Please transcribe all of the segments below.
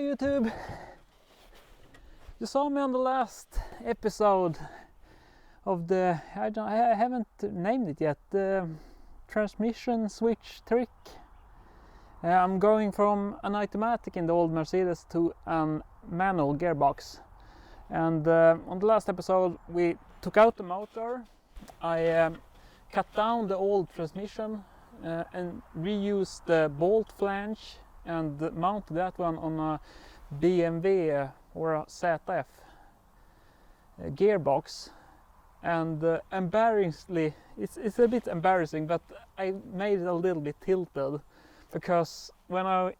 YouTube! You saw me on the last episode of the, I haven't named it yet, the transmission switch trick. I'm going from an automatic in the old Mercedes to a manual gearbox. And on the last episode we took out the motor. I cut down the old transmission and reused the bolt flange and mounted that one on a BMW or a ZF gearbox. And embarrassingly, it's a bit embarrassing, but I made it a little bit tilted, because when I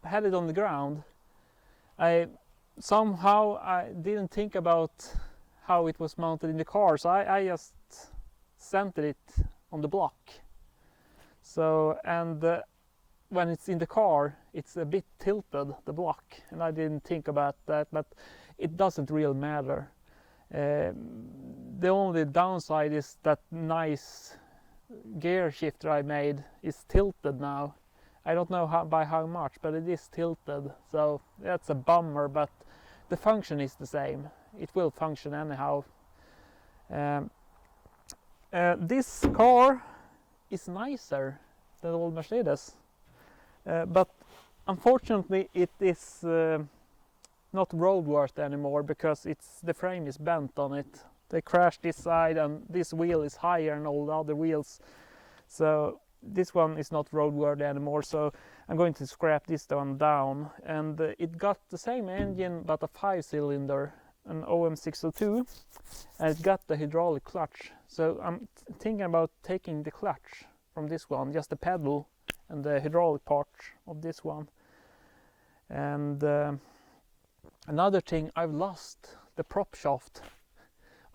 had it on the ground, I didn't think about how it was mounted in the car, so I just centered it on the block. So, and when it's in the car, it's a bit tilted, the block, and I didn't think about that, but it doesn't really matter. The only downside is that nice gear shifter I made is tilted now. I don't know by how much, but it is tilted, so that's a bummer, but the function is the same. It will function anyhow. This car is nicer than the old Mercedes, but unfortunately it is not roadworthy anymore, because the frame is bent on it. They crashed this side and this wheel is higher than all the other wheels, so this one is not roadworthy anymore, so I'm going to scrap this one down. And it got the same engine but a 5-cylinder, an OM603, and it got the hydraulic clutch, so I'm thinking about taking the clutch from this one, just the pedal and the hydraulic part of this one. And another thing, I've lost the prop shaft.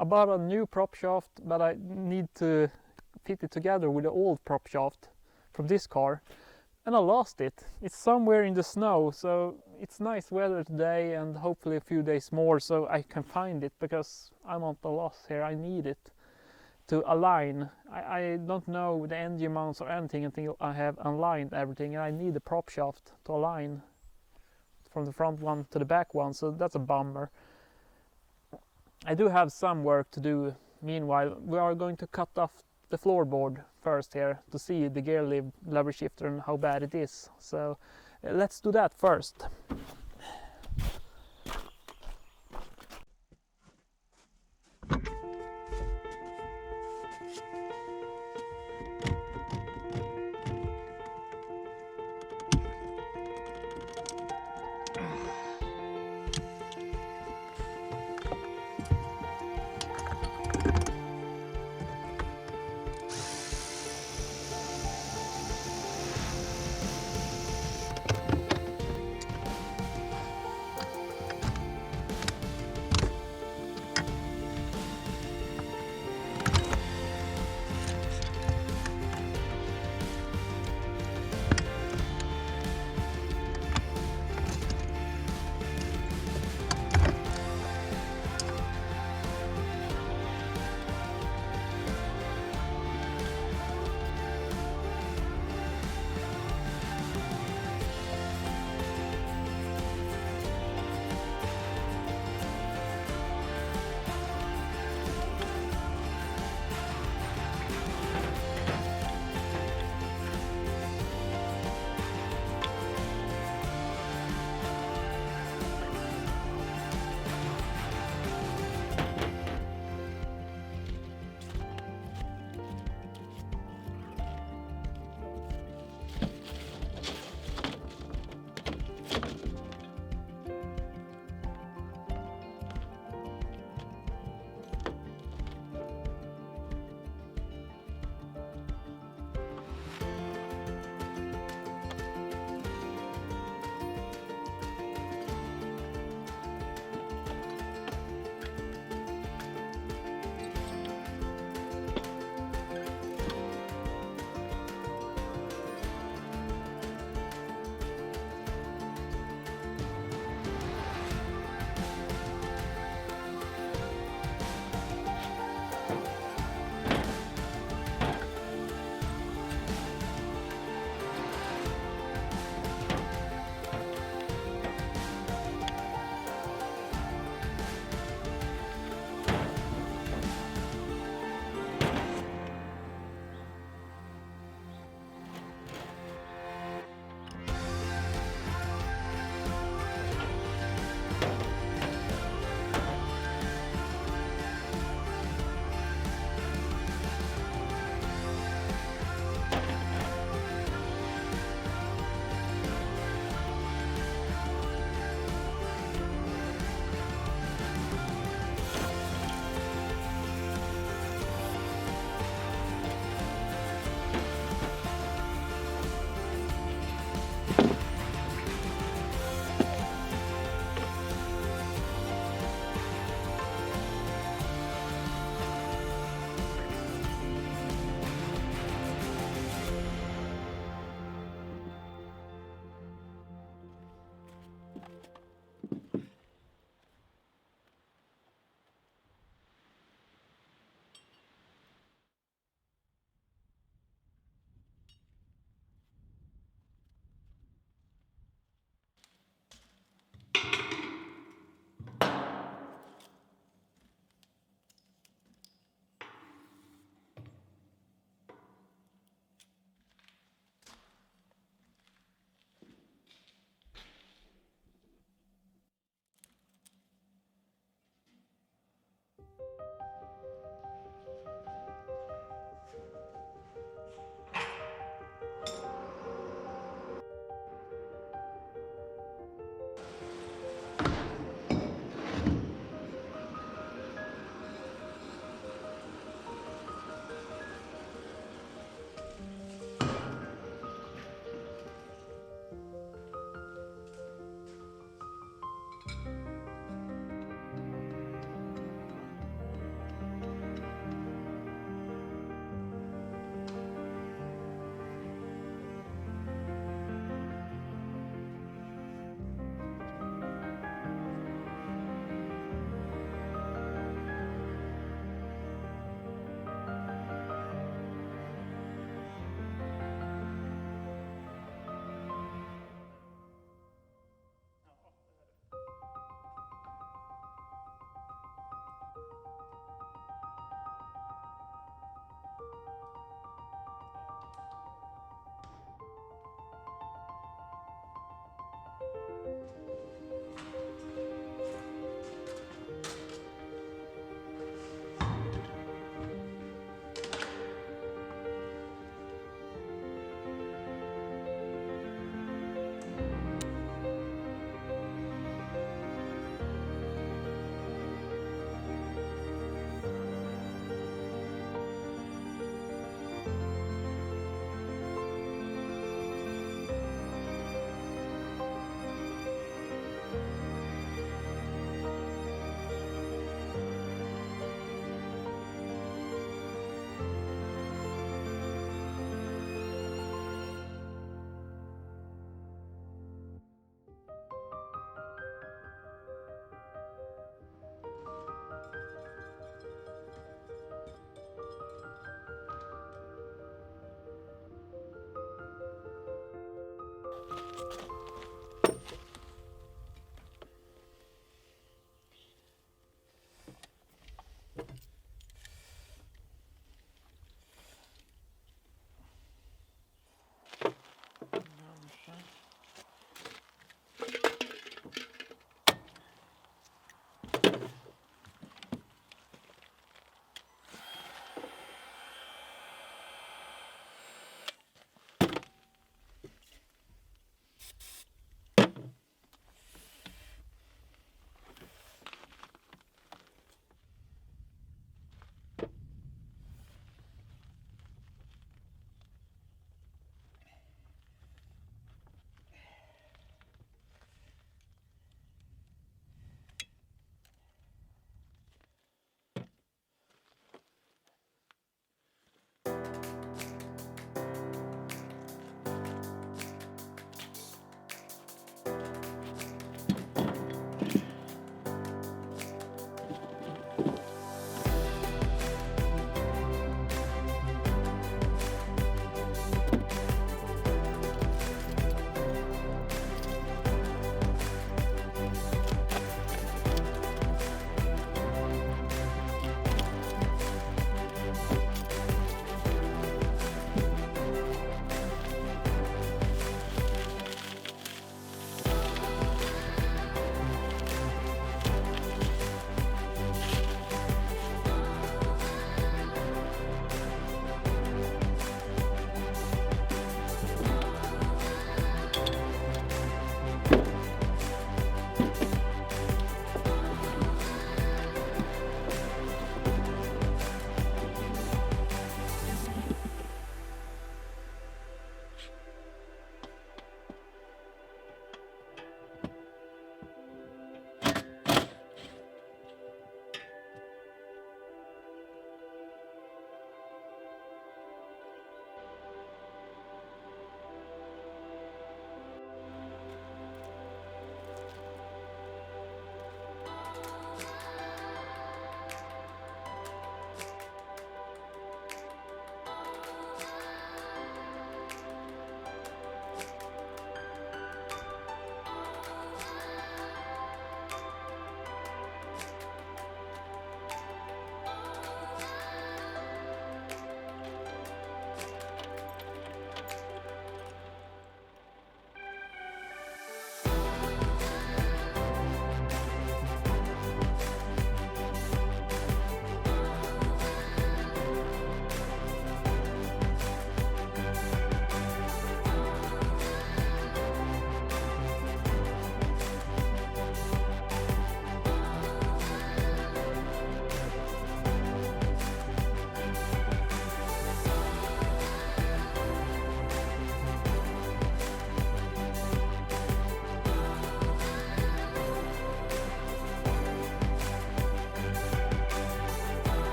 I bought a new prop shaft, but I need to fit it together with the old prop shaft from this car, and I lost it. It's somewhere in the snow, so it's nice weather today and hopefully a few days more, so I can find it, because I'm on the loss here. I need it to align. I don't know the engine mounts or anything until I have aligned everything, and I need the prop shaft to align from the front one to the back one, so that's a bummer. I do have some work to do. Meanwhile, we are going to cut off the floorboard first here to see the gear lever shifter and how bad it is. So let's do that first.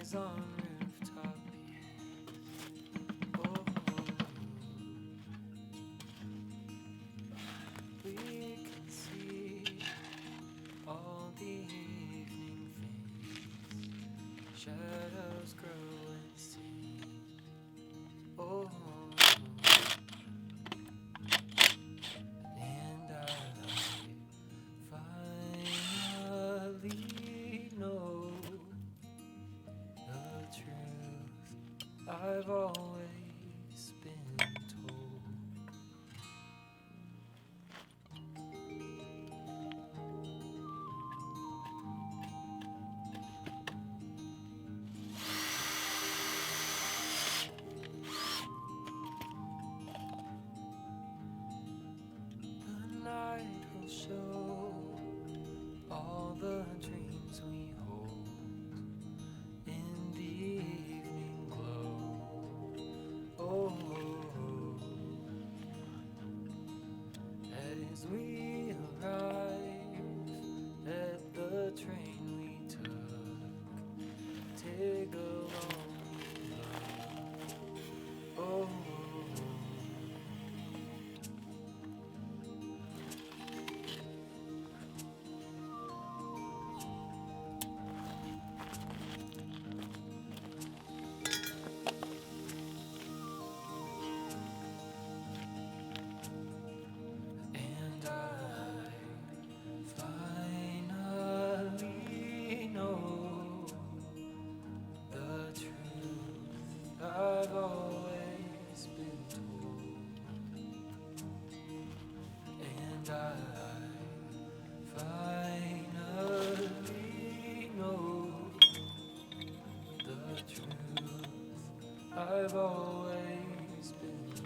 eyes on rooftop. Oh, we can see all the evening things, shadows grow and see. Oh, and I finally know the truth I've always been told. The night will show all the dreams we hold in the evening glow. Oh, as we arrive at the train we took, take along the road. Oh, and I finally know the truth I've always been told. And I finally know the truth I've always been told.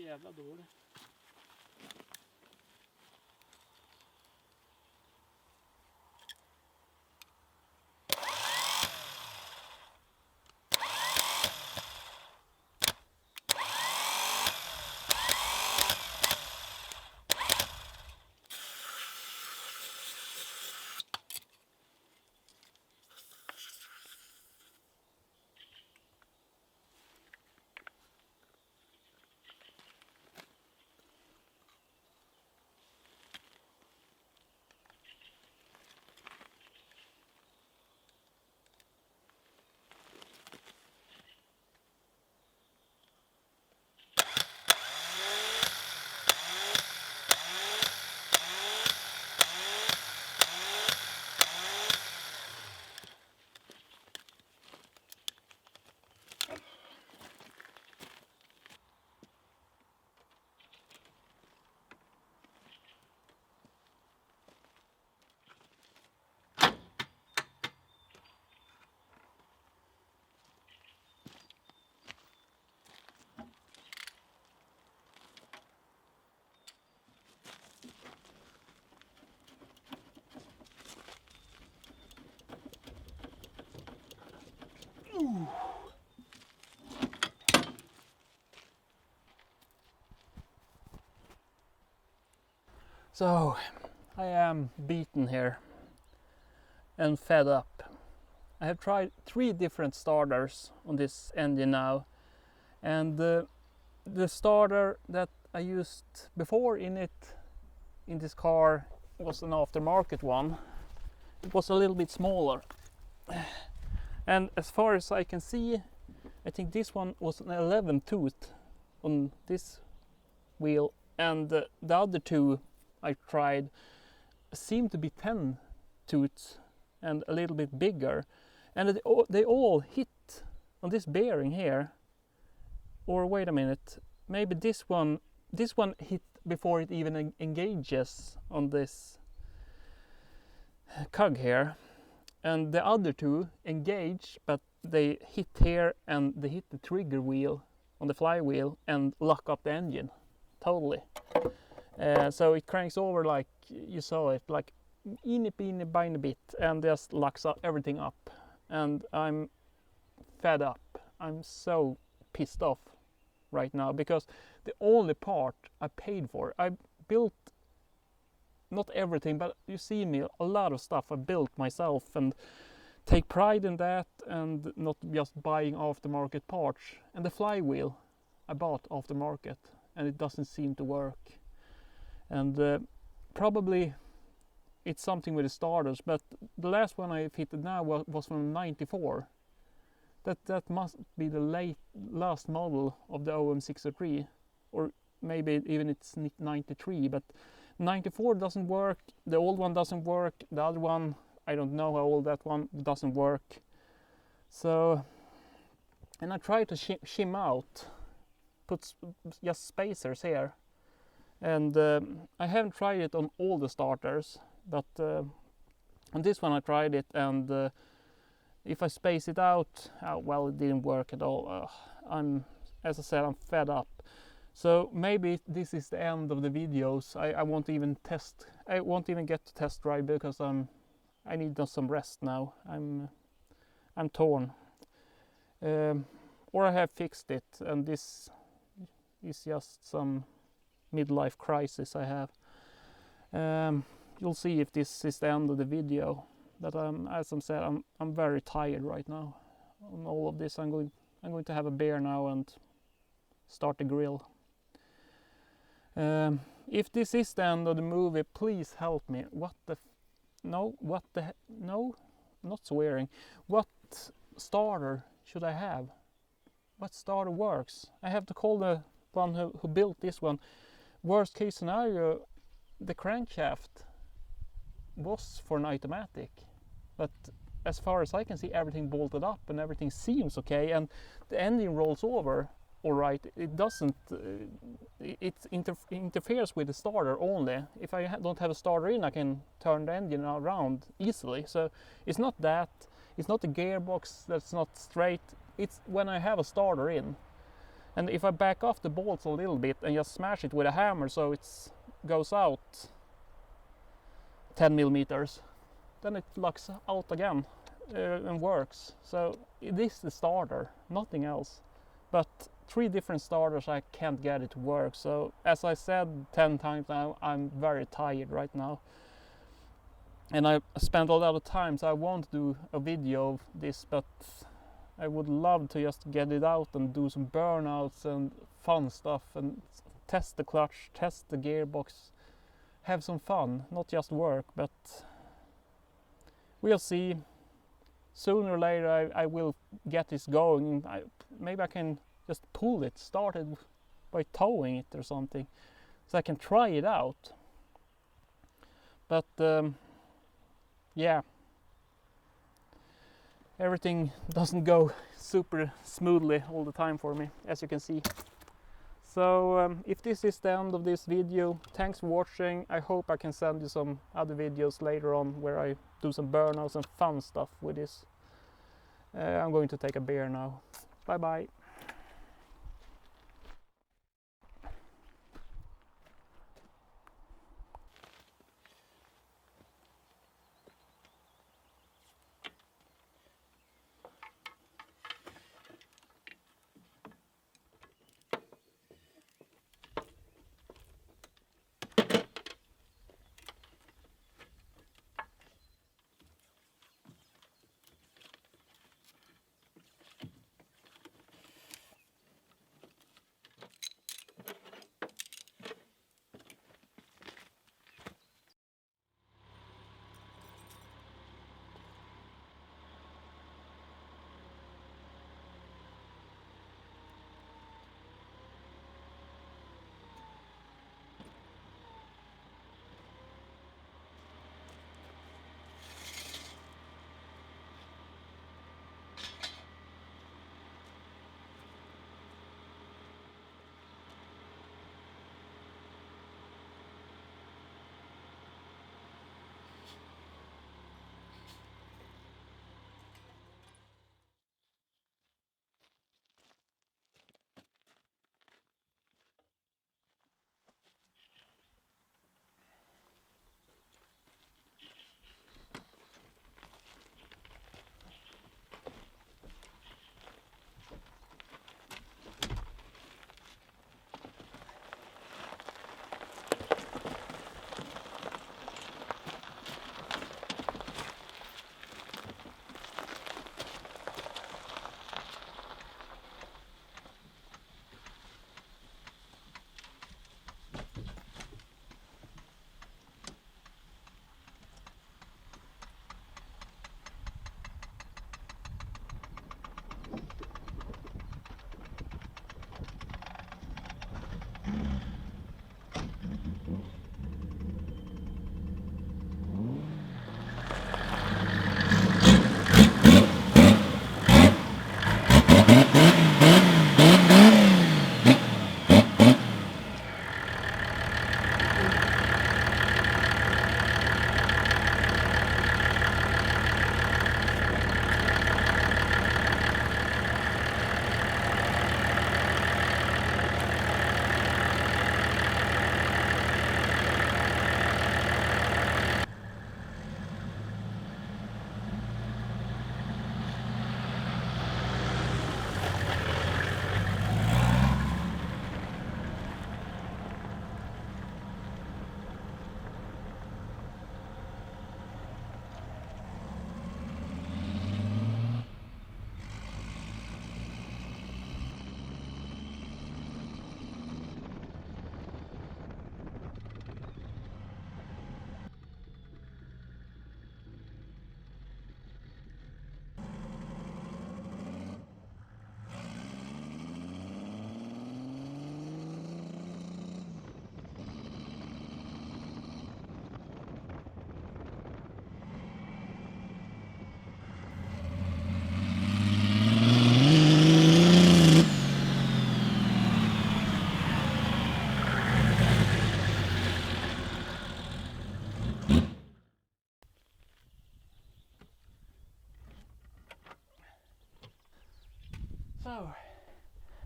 jävla dålig. So I am beaten here and fed up. I have tried 3 different starters on this engine now, and the starter that I used before in this car was an aftermarket one. It was a little bit smaller, and as far as I can see, I think this one was an 11 tooth on this wheel, and the other 2 I tried seemed to be 10 tooths and a little bit bigger, and they all hit on this bearing here. Or wait a minute, maybe this one hit before it even engages on this cog here, and the other 2 engage, but they hit here and they hit the trigger wheel on the flywheel and lock up the engine totally. So it cranks over like you saw it, like eeny biny bit, and just locks up everything up. And I'm fed up. I'm so pissed off right now because the only part I paid for, I built not everything, but you see me, a lot of stuff I built myself, and take pride in that, and not just buying aftermarket parts. And the flywheel I bought aftermarket, and it doesn't seem to work. And probably it's something with the starters, but the last one I fitted now was from 94. That must be the last model of the OM603, or maybe even it's 93, but 94 doesn't work, the old one doesn't work, the other one, I don't know how old that one, doesn't work. So, and I tried to shim out, put just spacers here, and I haven't tried it on all the starters, but on this one I tried it, and if I space it out, well, it didn't work at all. As I said, I'm fed up. So maybe this is the end of the videos. I won't even test. I won't even get to test drive because I need some rest now. I'm torn. Or I have fixed it, and this is just some midlife crisis I have. You'll see if this is the end of the video. But as I said, I'm very tired right now on all of this. I'm going to have a beer now and start the grill. If this is the end of the movie, please help me. No, not swearing. What starter should I have? What starter works? I have to call the one who built this one. Worst case scenario, the crankshaft was for an automatic, but as far as I can see, everything bolted up and everything seems okay, and the engine rolls over all right. It doesn't, it interferes with the starter only. If I don't have a starter in, I can turn the engine around easily. So it's not that, it's not the gearbox that's not straight, it's when I have a starter in. And if I back off the bolts a little bit and just smash it with a hammer so it goes out 10 millimeters, then it locks out again and works. So this is the starter, nothing else. But 3 different starters, I can't get it to work. So as I said 10 times now, I'm very tired right now. And I spent a lot of time, so I won't do a video of this, but I would love to just get it out and do some burnouts and fun stuff and test the clutch, test the gearbox, have some fun, not just work, but we'll see. Sooner or later I will get this going. Maybe I can just pull it, start it by towing it or something, so I can try it out. But yeah, everything doesn't go super smoothly all the time for me, as you can see. So if this is the end of this video, thanks for watching. I hope I can send you some other videos later on where I do some burnouts and fun stuff with this. I'm going to take a beer now. Bye bye.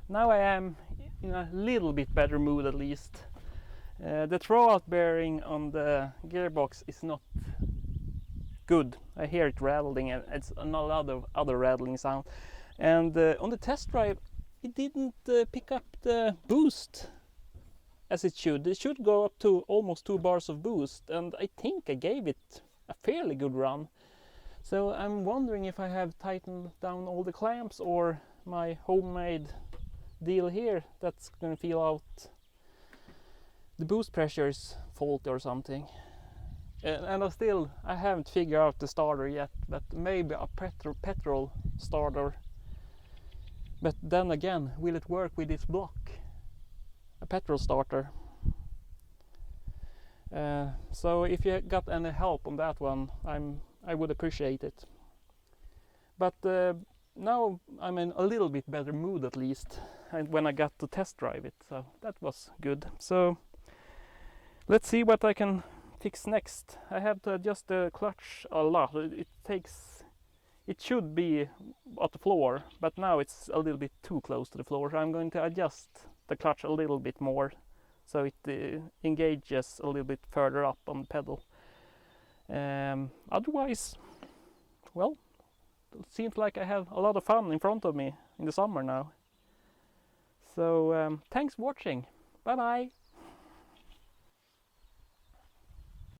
now I am in a little bit better mood at least. The throwout bearing on the gearbox is not good. I hear it rattling and it's a lot of other rattling sound. And on the test drive it didn't pick up the boost as it should. It should go up to almost 2 bars of boost, and I think I gave it a fairly good run. So I'm wondering if I have tightened down all the clamps or my homemade deal here that's going to feel out the boost pressure is faulty or something. And I haven't figured out the starter yet, but maybe a petrol starter. But then again, will it work with this block? A petrol starter. So if you got any help on that one, I would appreciate it. But now I'm in a little bit better mood at least, and when I got to test drive it, so that was good. So let's see what I can fix next. I have to adjust the clutch a lot. It should be at the floor, but now it's a little bit too close to the floor, so I'm going to adjust the clutch a little bit more so it engages a little bit further up on the pedal. Otherwise, well, it seems like I have a lot of fun in front of me in the summer now. So thanks for watching. Bye bye.